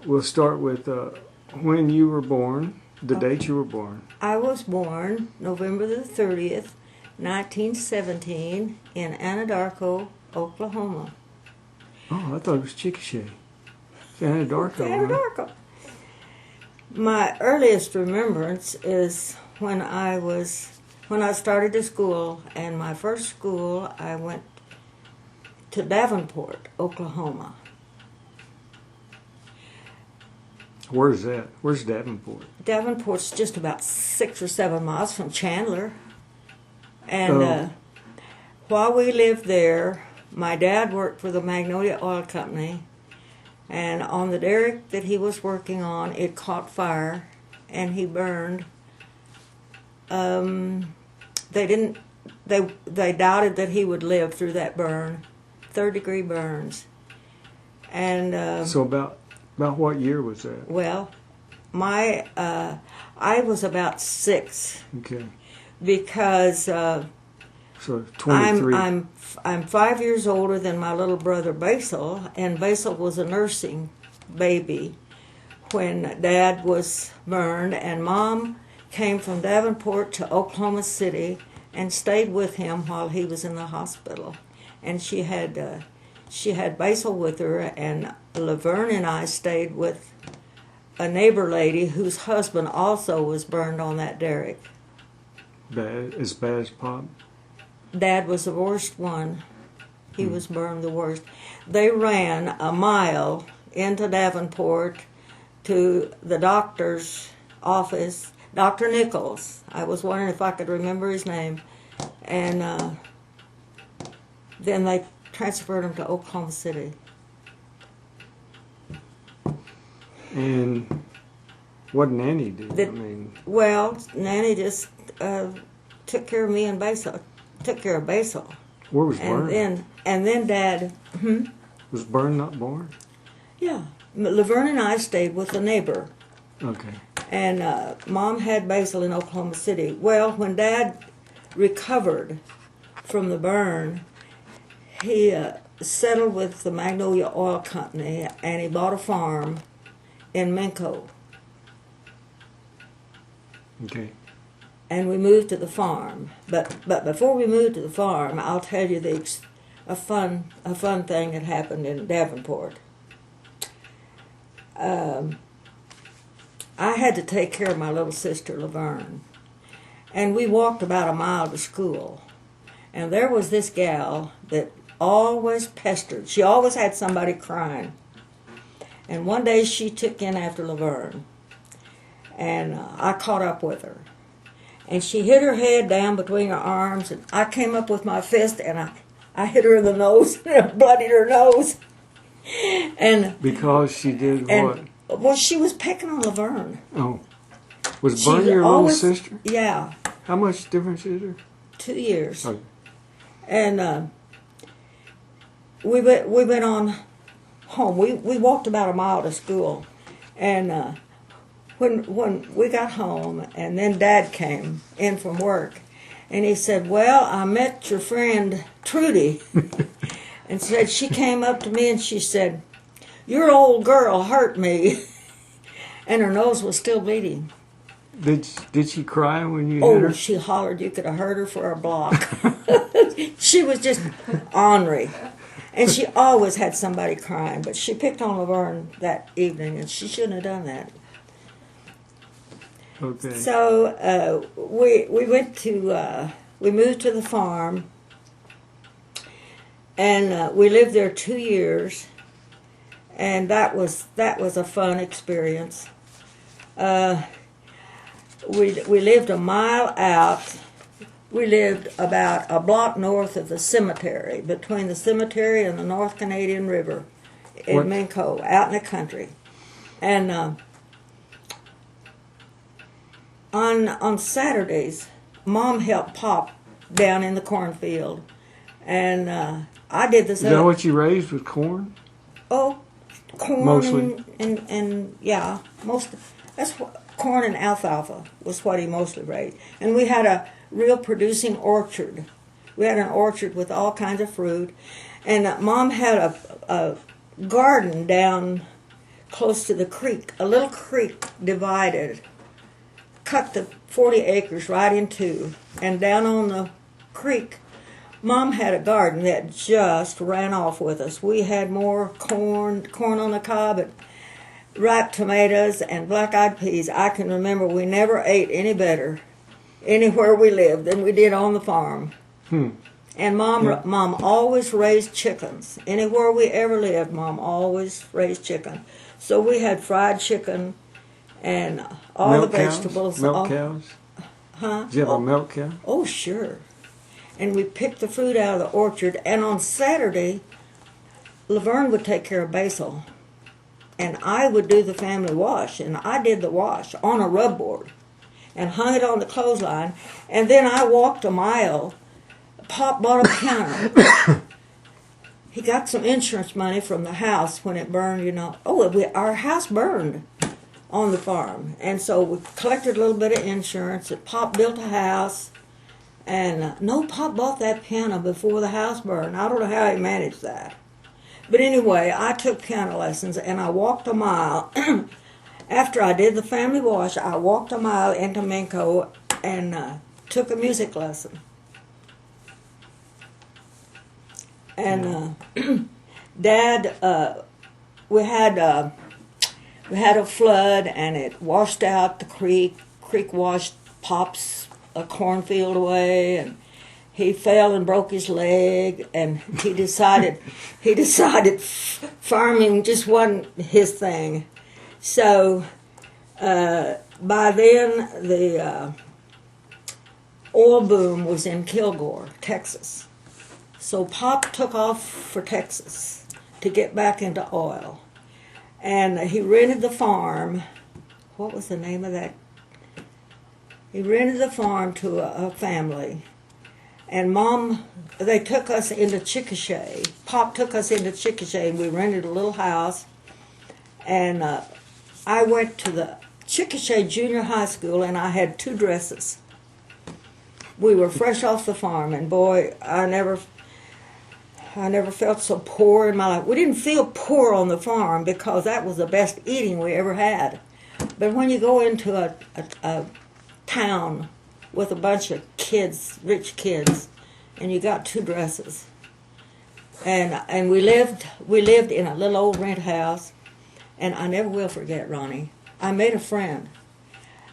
we'll start with when you were born, the date you were born. I was born November the 30th, 1917, in Anadarko, Oklahoma. Oh, I thought it was Chickasha. It's Anadarko. Anadarko. My earliest remembrance is when I started to school, and my first school I went to Davenport, Oklahoma. Where's that? Where's Davenport? Davenport's just about 6 or 7 miles from Chandler. And while we lived there, my dad worked for the Magnolia Oil Company, and on the derrick that he was working on, it caught fire, and he burned. They doubted that he would live through that burn, 3rd-degree burns. And so about what year was that? Well, I was about 6. Okay. Because so 23. I'm 5 years older than my little brother Basil, and Basil was a nursing baby when Dad was burned, and Mom came from Davenport to Oklahoma City and stayed with him while he was in the hospital. And she had Basil with her, and Laverne and I stayed with a neighbor lady whose husband also was burned on that derrick. As bad as Pop? Dad was the worst one. He was burned the worst. They ran a mile into Davenport to the doctor's office, Dr. Nichols. I was wondering if I could remember his name. And then they transferred him to Oklahoma City. And what did Nanny do? Well, Nanny just took care of me and Basil. Took care of Basil. Where was Bern? And then Dad. Was Bern not born? Yeah, Laverne and I stayed with a neighbor. Okay. And Mom had Basil in Oklahoma City. Well, when Dad recovered from the burn, he settled with the Magnolia Oil Company, and he bought a farm in Minco. Okay. And we moved to the farm. But before we moved to the farm, I'll tell you a fun thing that happened in Davenport. I had to take care of my little sister Laverne, and we walked about a mile to school. And there was this gal that always pestered. She always had somebody crying. And one day she took in after Laverne, and I caught up with her. And she hit her head down between her arms, and I came up with my fist, and I hit her in the nose, and bloodied her nose. And because she did what? Well, she was pecking on Laverne. Oh. Was Bern your little sister? Yeah. How much difference is there? 2 years. Okay. And we went on home. We walked about a mile to school, and when we got home, and then Dad came in from work, and he said, "Well, I met your friend Trudy," and said she came up to me and she said, "Your old girl hurt me," and her nose was still bleeding. Did she cry when you hit her? Oh, she hollered. You could have heard her for a block. She was just ornery. And she always had somebody crying, but she picked on Laverne that evening, and she shouldn't have done that. Okay. So we moved to the farm, and we lived there 2 years, and that was a fun experience. We lived a mile out. We lived about a block north of the cemetery, between the cemetery and the North Canadian River in Minco, out in the country. And on Saturdays, Mom helped Pop down in the cornfield. And I did this. Is that what you raised, with corn? Oh, corn. Mostly. And yeah, corn and alfalfa was what he mostly raised. And we had a real producing orchard. We had an orchard with all kinds of fruit. And Mom had a garden down close to the creek. A little creek divided, cut the 40 acres right in two, and down on the creek, Mom had a garden that just ran off with us. We had more corn on the cob, and ripe tomatoes and black-eyed peas. I can remember we never ate any better anywhere we lived than we did on the farm. And Mom always raised chickens. Anywhere we ever lived, Mom always raised chicken. So we had fried chicken and all milk the vegetables. Cows? Milk cows? Huh? Did you have a milk cow? Oh, sure. And we picked the fruit out of the orchard. And on Saturday, Laverne would take care of Basil. And I would do the family wash. And I did the wash on a rub board and hung it on the clothesline. And then I walked a mile. Pop bought a piano. He got some insurance money from the house when it burned, you know. Our house burned on the farm. And so we collected a little bit of insurance. And Pop built a house. And Pop bought that piano before the house burned. I don't know how he managed that. But anyway, I took piano lessons and I walked a mile. After I did the family wash, I walked a mile into Minko and took a music lesson. And Dad, we had a flood and it washed out the creek. Creek washed Pop's cornfield away, and he fell and broke his leg. And he decided farming just wasn't his thing. So by then the oil boom was in Kilgore, Texas. So Pop took off for Texas to get back into oil. And he rented the farm. What was the name of that? He rented the farm to a family. And they took us into Chickasha. Pop took us into Chickasha, and we rented a little house. And I went to the Chickasha Junior High School, and I had 2 dresses. We were fresh off the farm, and boy, I never felt so poor in my life. We didn't feel poor on the farm because that was the best eating we ever had. But when you go into a town with a bunch of kids, rich kids, and you got 2 dresses, and we lived in a little old rent house, and I never will forget Ronnie. I made a friend,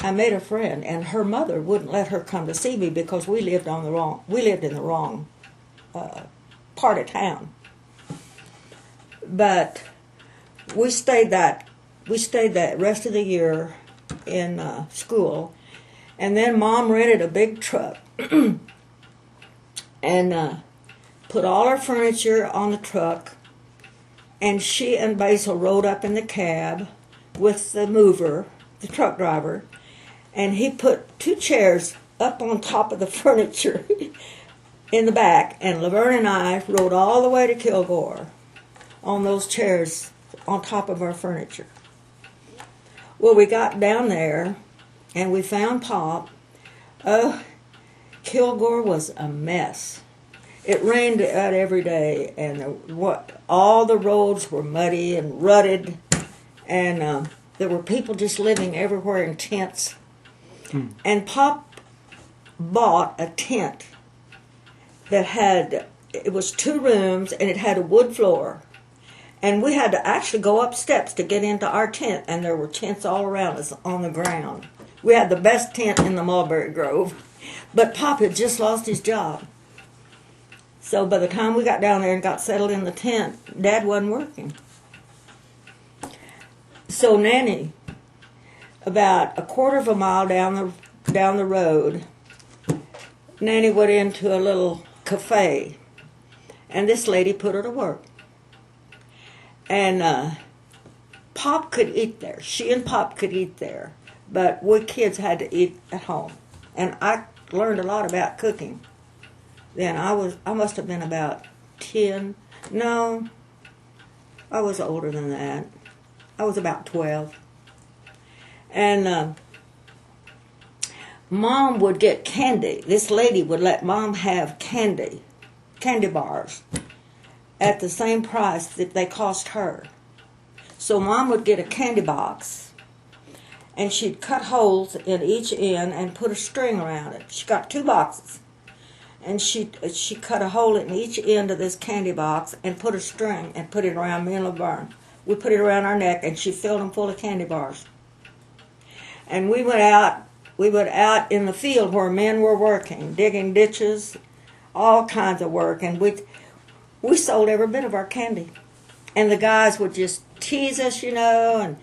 and her mother wouldn't let her come to see me because we lived in the wrong part of town. But we stayed that rest of the year in school, and then Mom rented a big truck and put all our furniture on the truck, and she and Basil rode up in the cab with the mover, the truck driver, and he put 2 chairs up on top of the furniture in the back, and Laverne and I rode all the way to Kilgore on those chairs on top of our furniture. Well, we got down there, and we found Pop. Kilgore was a mess. It rained out every day, and all the roads were muddy and rutted, and there were people just living everywhere in tents. And Pop bought a tent it was 2 rooms, and it had a wood floor. And we had to actually go up steps to get into our tent, and there were tents all around us on the ground. We had the best tent in the Mulberry Grove. But Pop had just lost his job. So by the time we got down there and got settled in the tent, Dad wasn't working. So Nanny, about a quarter of a mile down the road, Nanny went into a little cafe, and this lady put her to work. And Pop could eat there. She and Pop could eat there, but we kids had to eat at home. And I learned a lot about cooking. Then I must have been about 10. No, I was older than that. I was about 12. And Mom would get candy. This lady would let Mom have candy bars, at the same price that they cost her. So Mom would get a candy box, and she'd cut holes in each end and put a string around it. She got 2 boxes, and she cut a hole in each end of this candy box and put a string and put it around me and Laverne. We put it around our neck, and she filled them full of candy bars. And we went out in the field where men were working, digging ditches, all kinds of work, and we sold every bit of our candy. And the guys would just tease us, and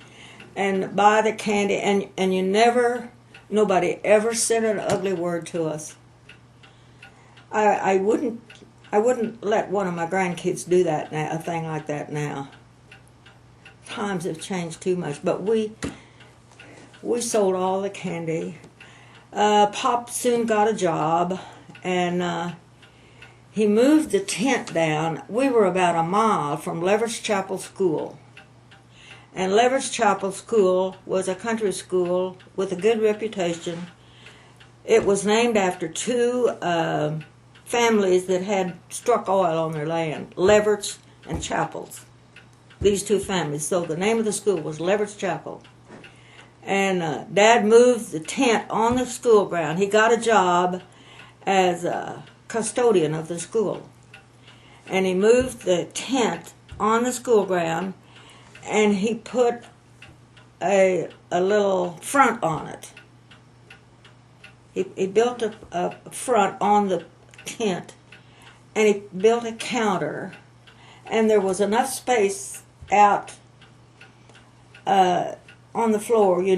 buy the candy, and nobody ever said an ugly word to us. I wouldn't let one of my grandkids do that now, a thing like that now. Times have changed too much, but we sold all the candy. Pop soon got a job, and he moved the tent down. We were about a mile from Leverage Chapel School. And Leverage Chapel School was a country school with a good reputation. It was named after 2 families that had struck oil on their land, Leverage and Chapels. These 2 families. So the name of the school was Leverage Chapel. And Dad moved the tent on the school ground. He got a job as a custodian of the school. And he moved the tent on the school ground, and he put a little front on it. He built a front on the tent, and he built a counter, and there was enough space out on the floor, we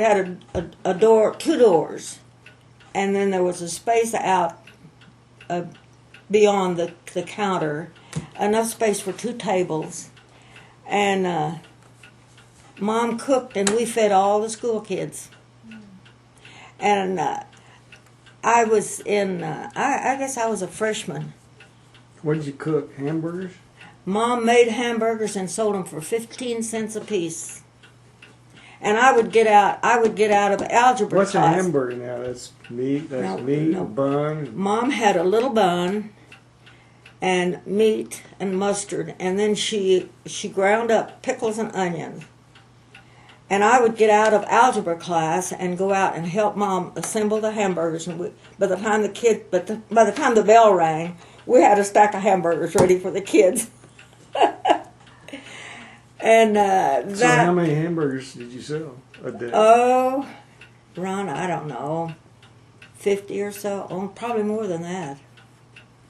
had a door, 2 doors, and then there was a space out beyond the counter, enough space for 2 tables, and Mom cooked, and we fed all the school kids. And I was I guess I was a freshman. What did you cook? Hamburgers? Mom made hamburgers and sold them for 15 cents a piece. And I would get out of algebra What's class. a hamburger now? That's meat. That's No. a bun. Mom had a little bun and meat and mustard, and then she ground up pickles and onions. And I would get out of algebra class and go out and help Mom assemble the hamburgers. And by the time the bell rang, we had a stack of hamburgers ready for the kids. And So how many hamburgers did you sell a day? Oh, Ron, I don't know, 50 or so. Oh, probably more than that.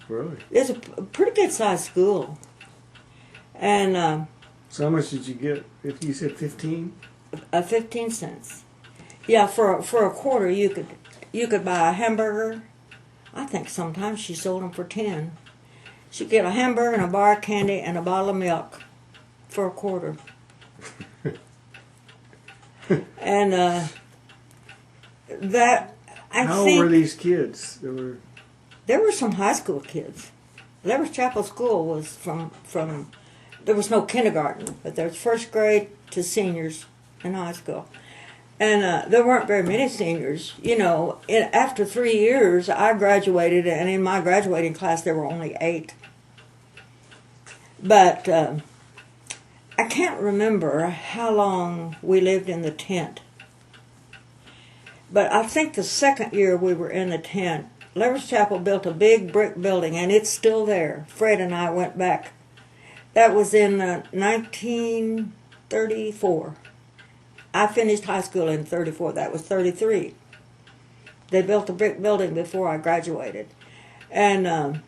Really? It's a pretty good sized school. And So how much did you get? If you said 15? 15 cents. Yeah, for a quarter you could buy a hamburger. I think sometimes she sold them for 10. She'd get a hamburger and a bar of candy and a bottle of milk for a quarter. And How old were these kids? There were some high school kids. Leverage Chapel School was from there was no kindergarten, but there was 1st grade to seniors in high school. And there weren't very many seniors. After 3 years, I graduated, and in my graduating class, there were only 8. But I can't remember how long we lived in the tent. But I think the 2nd year we were in the tent, Leverage Chapel built a big brick building, and it's still there. Fred and I went back. That was in 1934. I finished high school in 34. That was 33. They built a brick building before I graduated. And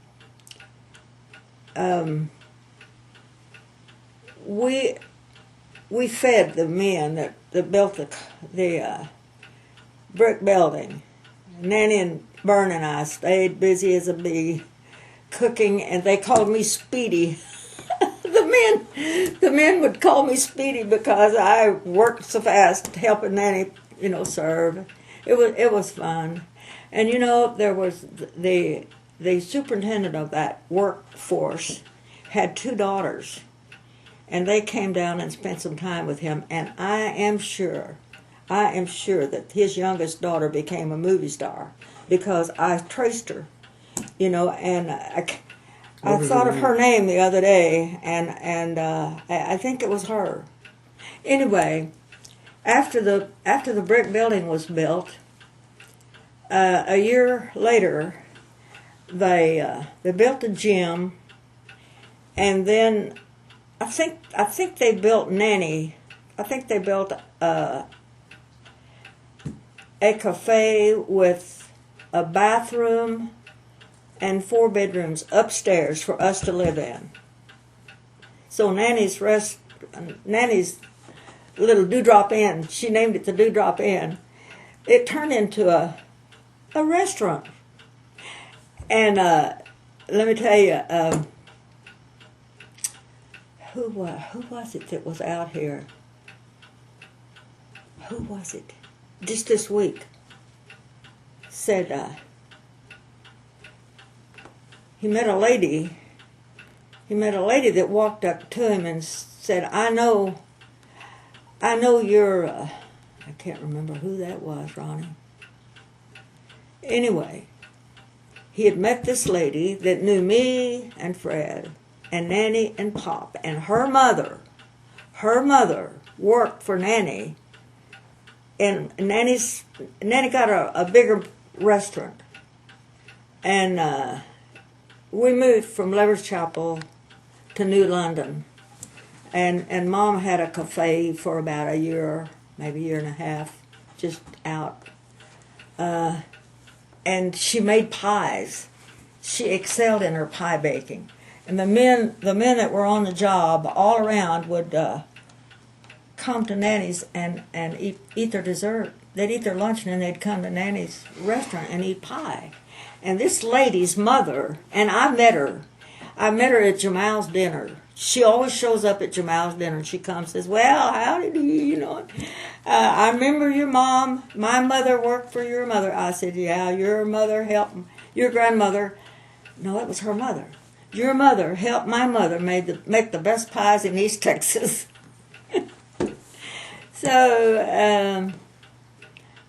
we fed the men that built the brick building. Nanny and Bern and I stayed busy as a bee cooking, and they called me Speedy. The men would call me Speedy because I worked so fast helping Nanny, serve. It was fun. And there was the superintendent of that workforce had 2 daughters, and they came down and spent some time with him, and I am sure that his youngest daughter became a movie star because I traced her, and I thought of her name the other day, and I think it was her. Anyway, after the brick building was built, a year later, they built a gym, and then I think they built Nanny. I think they built a cafe with a bathroom and 4 bedrooms upstairs for us to live in. So Nanny's little Dewdrop Inn, she named it the Dewdrop Inn. It turned into a restaurant. And let me tell you, who was it that was out here? Who was it? Just this week. Said he met a lady. He met a lady that walked up to him and said, I know you're, I can't remember who that was, Ronnie. Anyway, he had met this lady that knew me and Fred and Nanny and Pop, and her mother worked for Nanny, and Nanny got a bigger restaurant, and we moved from Lever's Chapel to New London, and Mom had a cafe for about a year, maybe a year and a half, just out, and she made pies. She excelled in her pie baking. And the men that were on the job all around would come to Nanny's and eat their dessert. They'd eat their lunch and then they'd come to Nanny's restaurant and eat pie. And this lady's mother, and I met her at Jamal's dinner. She always shows up at Jamal's dinner. She comes and says, well, how did you I remember your mom. My mother worked for your mother. I said, yeah, your mother helped your grandmother. No, it was her mother. Your mother helped my mother make the best pies in East Texas. So,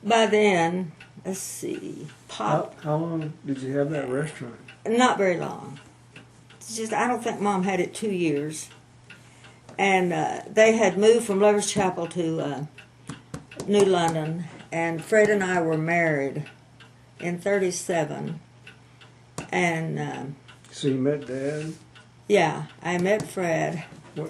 by then, let's see, Pop. How long did you have that restaurant? Not very long. It's just, I don't think Mom had it 2 years. And they had moved from Lover's Chapel to New London, and Fred and I were married in 1937. And so you met Dad? yeah, I met Fred.